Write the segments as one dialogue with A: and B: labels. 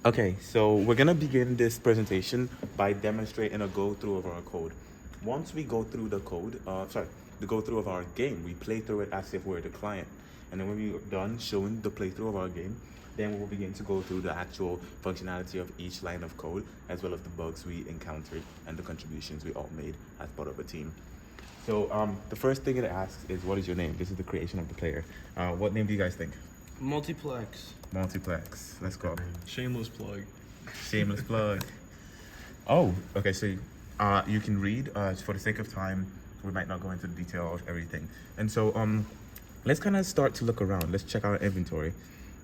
A: Okay, so we're gonna begin this presentation by demonstrating a go-through of our code. Once we go through the go-through of our game, we play through it as if we're the client. And then when we're done showing the playthrough of our game, then we will begin to go through the actual functionality of each line of code, as well as the bugs we encountered and the contributions we all made as part of a team. So the first thing it asks is, what is your name? This is the creation of the player. What name do you guys think?
B: Multiplex.
A: Multiplex. Let's go.
C: Shameless plug.
A: Shameless plug. Oh, okay. So you can read. For the sake of time, we might not go into the detail of everything. And so let's kind of start to look around. Let's check our inventory.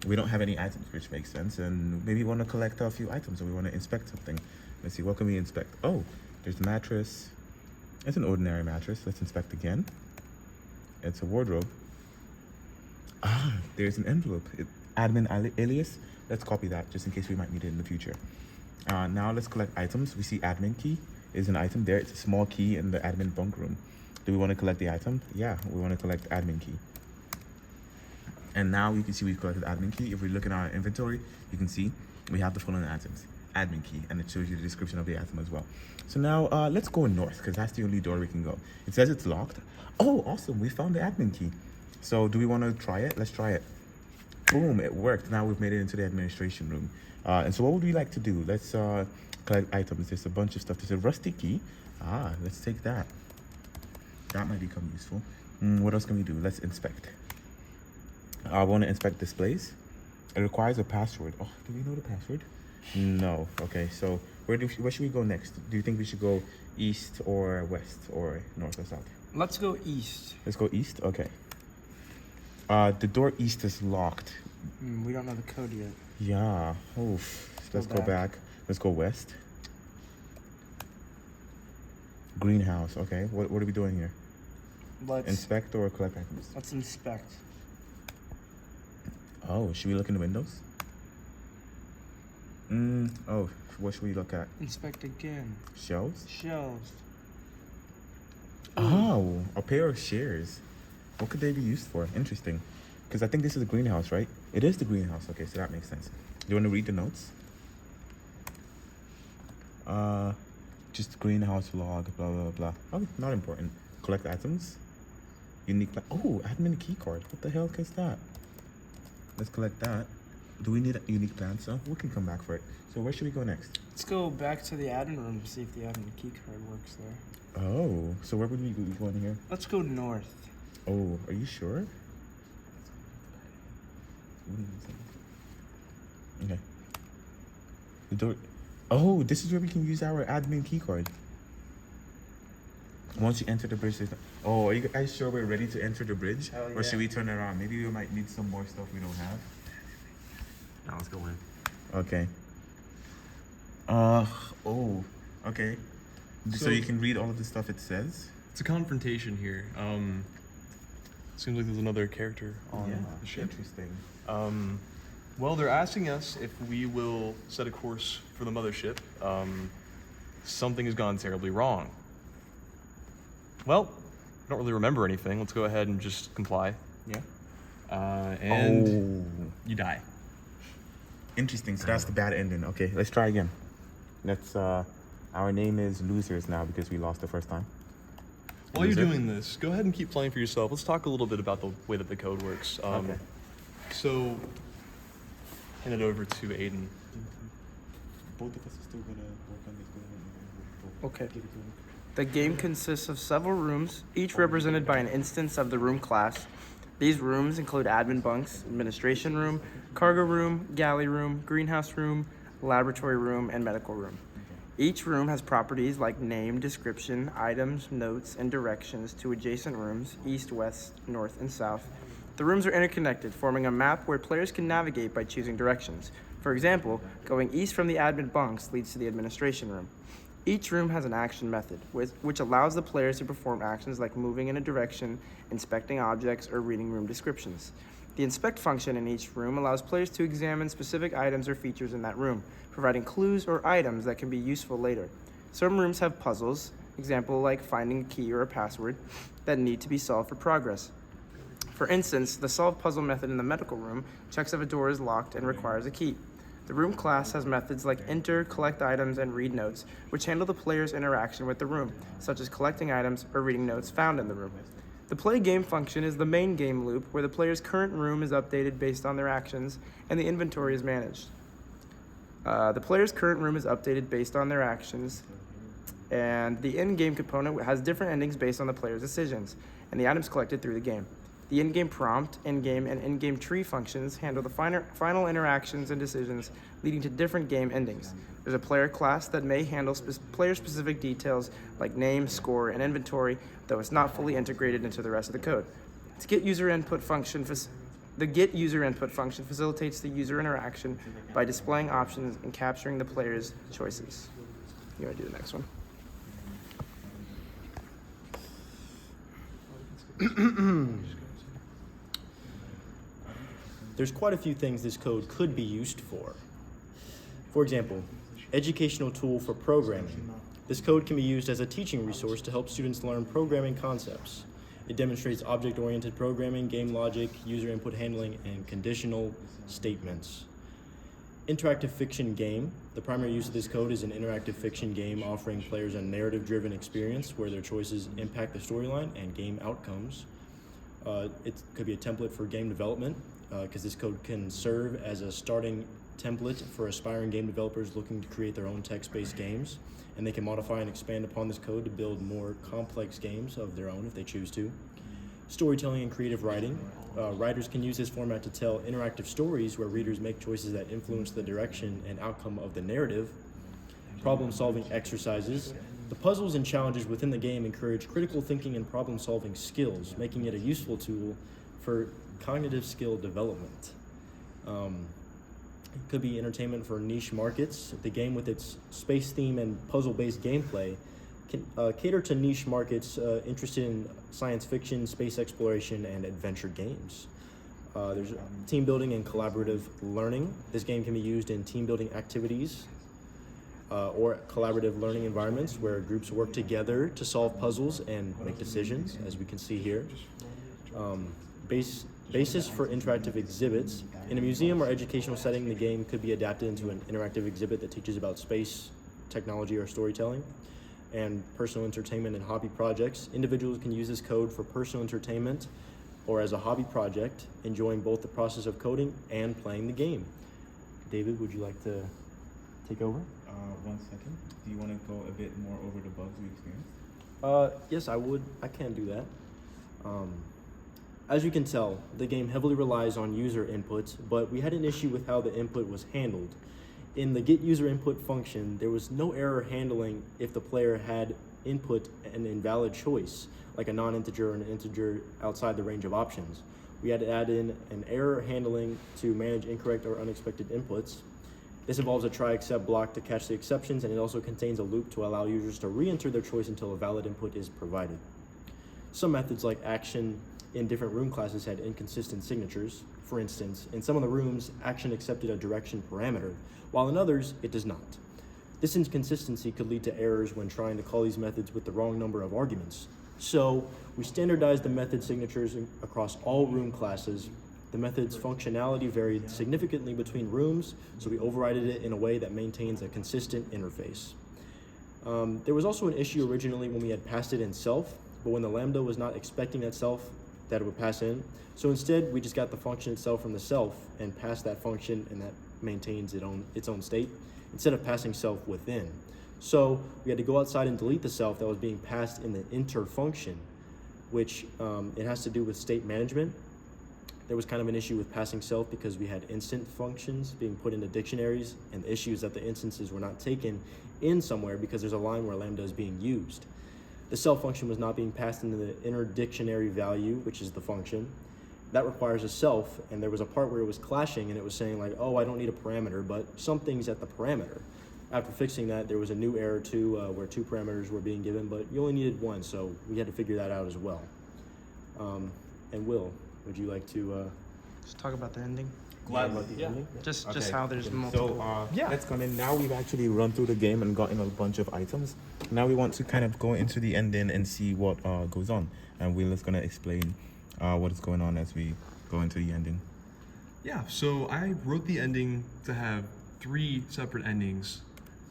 A: We don't have any items, which makes sense. And maybe we want to collect a few items, or we want to inspect something. Let's see. What can we inspect? Oh, there's a mattress. It's an ordinary mattress. Let's inspect again. It's a wardrobe. Ah, there's an envelope. Admin alias. Let's copy that just in case we might need it in the future. Now let's collect items. We see admin key is an item there. It's a small key in the admin bunk room. Do we want to collect the item? Yeah, we want to collect admin key. And now you can see we've collected admin key. If we look in our inventory, you can see we have the following items. Admin key, and it shows you the description of the item as well. So now let's go north, because that's the only door we can go. It says it's locked. Oh, awesome, we found the admin key. So do we want to try it? Let's try it. Boom, it worked. Now we've made it into the administration room. And so what would we like to do? Let's collect items. There's a bunch of stuff. There's a rusty key. Let's take that. That might become useful. What else can we do? Let's inspect. I want to inspect displays. It requires a password. Oh, do we know the password? No. Okay, so where should we go next? Do you think we should go east or west or north or south?
B: Let's go east.
A: Let's go east? Okay. The door east is locked.
B: We don't know the code yet.
A: Yeah. Oof. Let's go back. Let's go west. Greenhouse. Okay. What are we doing here?
B: Let's
A: inspect or collect items?
B: Let's inspect.
A: Oh, should we look in the windows? Oh, what should we look at?
B: Inspect again.
A: Shelves?
B: Shelves.
A: Oh, a pair of shears. What could they be used for? Interesting. Because I think this is a greenhouse, right? It is the greenhouse. Okay, so that makes sense. Do you want to read the notes? Just greenhouse log, blah, blah, blah. Oh, not important. Collect items. Unique. Oh, admin key card. What the hell is that? Let's collect that. Do we need a unique plan stuff? We can come back for it. So where should we go next?
B: Let's go back to the admin room to see if the admin key card works there.
A: Oh, so where would we be going here?
B: Let's go north.
A: Oh, are you sure? Okay. The door. Oh, this is where we can use our admin key card. Once you enter the bridge, oh, are you guys sure we're ready to enter the bridge?
B: Hell yeah.
A: Or should we turn around? Maybe we might need some more stuff we don't have.
C: Now let's go in.
A: Okay. Oh, okay. So you can read all of the stuff it says?
C: It's a confrontation here. Seems like there's another character on the ship.
A: Interesting.
C: Well, they're asking us if we will set a course for the mothership. Something has gone terribly wrong. Well, I don't really remember anything. Let's go ahead and just comply.
A: Yeah.
C: And you die.
A: Interesting. So that's the bad ending. Okay, let's try again. Let's. Our name is Losers now because we lost the first time.
C: While you're doing this, go ahead and keep playing for yourself. Let's talk a little bit about the way that the code works.
A: Okay.
C: So, hand it over to Aiden.
A: Both of us are still gonna work on this.
B: Okay. The game consists of several rooms, each represented by an instance of the room class. These rooms include admin bunks, administration room, cargo room, galley room, greenhouse room, laboratory room, and medical room. Each room has properties like name, description, items, notes, and directions to adjacent rooms, east, west, north, and south. The rooms are interconnected, forming a map where players can navigate by choosing directions. For example, going east from the admin bunks leads to the administration room. Each room has an action method, which allows the players to perform actions like moving in a direction, inspecting objects, or reading room descriptions. The inspect function in each room allows players to examine specific items or features in that room, providing clues or items that can be useful later. Some rooms have puzzles, example like finding a key or a password, that need to be solved for progress. For instance, the solve puzzle method in the medical room checks if a door is locked and requires a key. The room class has methods like enter, collect items, and read notes, which handle the player's interaction with the room, such as collecting items or reading notes found in the room. The play game function is the main game loop where the player's current room is updated based on their actions and the inventory is managed. The player's current room is updated based on their actions, and the in-game component has different endings based on the player's decisions and the items collected through the game. The in-game prompt, in-game, and in-game tree functions handle the final interactions and decisions leading to different game endings. There's a player class that may handle player-specific details like name, score, and inventory, though it's not fully integrated into the rest of the code. The get user input function facilitates the user interaction by displaying options and capturing the player's choices. You want to do the next one?
D: There's quite a few things this code could be used for. For example, educational tool for programming. This code can be used as a teaching resource to help students learn programming concepts. It demonstrates object-oriented programming, game logic, user input handling, and conditional statements. Interactive fiction game. The primary use of this code is an interactive fiction game offering players a narrative-driven experience where their choices impact the storyline and game outcomes. It could be a template for game development because this code can serve as a starting template for aspiring game developers looking to create their own text-based games, and they can modify and expand upon this code to build more complex games of their own if they choose to. Storytelling and creative writing. Writers can use this format to tell interactive stories where readers make choices that influence the direction and outcome of the narrative. Problem-solving exercises. The puzzles and challenges within the game encourage critical thinking and problem-solving skills, making it a useful tool for cognitive skill development. It could be entertainment for niche markets. The game, with its space theme and puzzle-based gameplay, can cater to niche markets interested in science fiction, space exploration, and adventure games. There's team building and collaborative learning. This game can be used in team building activities or collaborative learning environments where groups work together to solve puzzles and make decisions, as we can see here. Basis for interactive exhibits. In a museum or educational setting, the game could be adapted into an interactive exhibit that teaches about space, technology, or storytelling. And personal entertainment and hobby projects. Individuals can use this code for personal entertainment or as a hobby project, enjoying both the process of coding and playing the game. David, would you like to take over?
A: 1 second. Do you want to go a bit more over the bugs we experienced?
D: Yes, I would. I can do that. As you can tell, the game heavily relies on user inputs, but we had an issue with how the input was handled. In the get user input function, there was no error handling if the player had input an invalid choice, like a non-integer or an integer outside the range of options. We had to add in an error handling to manage incorrect or unexpected inputs. This involves a try except block to catch the exceptions, and it also contains a loop to allow users to re-enter their choice until a valid input is provided. Some methods like action in different room classes had inconsistent signatures. For instance, in some of the rooms, action accepted a direction parameter, while in others, it does not. This inconsistency could lead to errors when trying to call these methods with the wrong number of arguments. So, we standardized the method signatures across all room classes. The method's functionality varied significantly between rooms, so we overrided it in a way that maintains a consistent interface. There was also an issue originally when we had passed it in self, but when the Lambda was not expecting that self, that it would pass in. So instead, we just got the function itself from the self and passed that function, and that maintains its own state, instead of passing self within. So we had to go outside and delete the self that was being passed in the enter function, which it has to do with state management. There was kind of an issue with passing self because we had instant functions being put into dictionaries, and the issue is that the instances were not taken in somewhere because there's a line where Lambda is being used. The self function was not being passed into the inner dictionary value, which is the function. That requires a self, and there was a part where it was clashing and it was saying like, oh, I don't need a parameter, but something's at the parameter. After fixing that, there was a new error too, where 2 parameters were being given, but you only needed 1, so we had to figure that out as well. And Will, would you like to
B: Just talk about the ending.
D: talk about the ending?
B: Just
A: Okay.
B: how there's multiple.
A: So
C: Yeah.
A: let's go in. Now we've actually run through the game and gotten a bunch of items. Now we want to kind of go into the ending and see what goes on. And Will is going to explain what is going on as we go into the ending.
C: Yeah, so I wrote the ending to have 3 separate endings.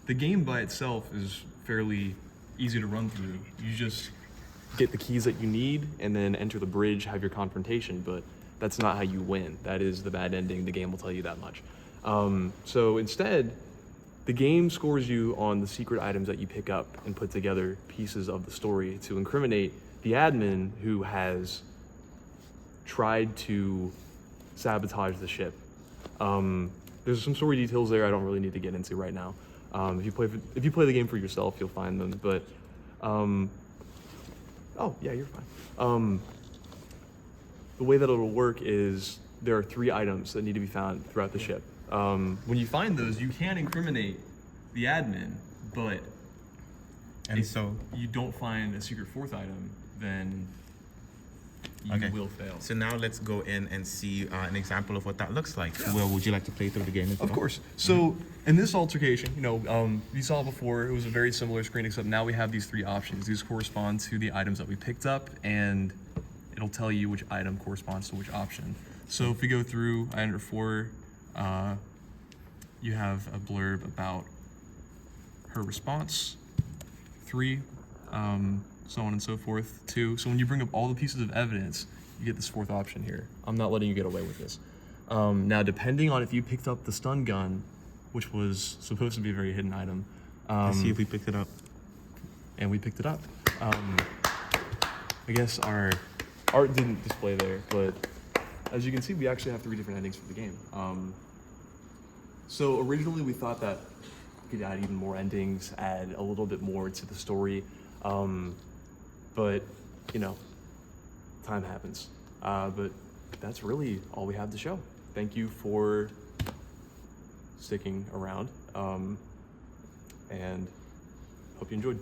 C: The game by itself is fairly easy to run through. You just get the keys that you need and then enter the bridge, have your confrontation, but that's not how you win. That is the bad ending. The game will tell you that much. So instead, the game scores you on the secret items that you pick up and put together pieces of the story to incriminate the admin who has tried to sabotage the ship. There's some story details there I don't really need to get into right now. If you play the game for yourself, you'll find them. But oh yeah, you're fine. The way that it'll work is there are 3 items that need to be found throughout the ship. When you find those, you can incriminate the admin, but if you don't find a secret 4th item, then you will fail.
A: So now let's go in and see an example of what that looks like.
C: Yeah.
A: Well, would you like to play through the game as well?
C: Of course. So in this altercation, you saw before, it was a very similar screen, except now we have these 3 options. These correspond to the items that we picked up, and it'll tell you which item corresponds to which option. So if we go through item number 4, you have a blurb about her response. 3, so on and so forth. 2, so when you bring up all the pieces of evidence, you get this 4th option here. I'm not letting you get away with this. Now, depending on if you picked up the stun gun, which was supposed to be a very hidden item.
A: Let's see if we picked it up.
C: And we picked it up. I guess our art didn't display there, but as you can see, we actually have 3 different endings for the game. So originally we thought that we could add even more endings, add a little bit more to the story, but time happens. But that's really all we have to show. Thank you for sticking around, and hope you enjoyed.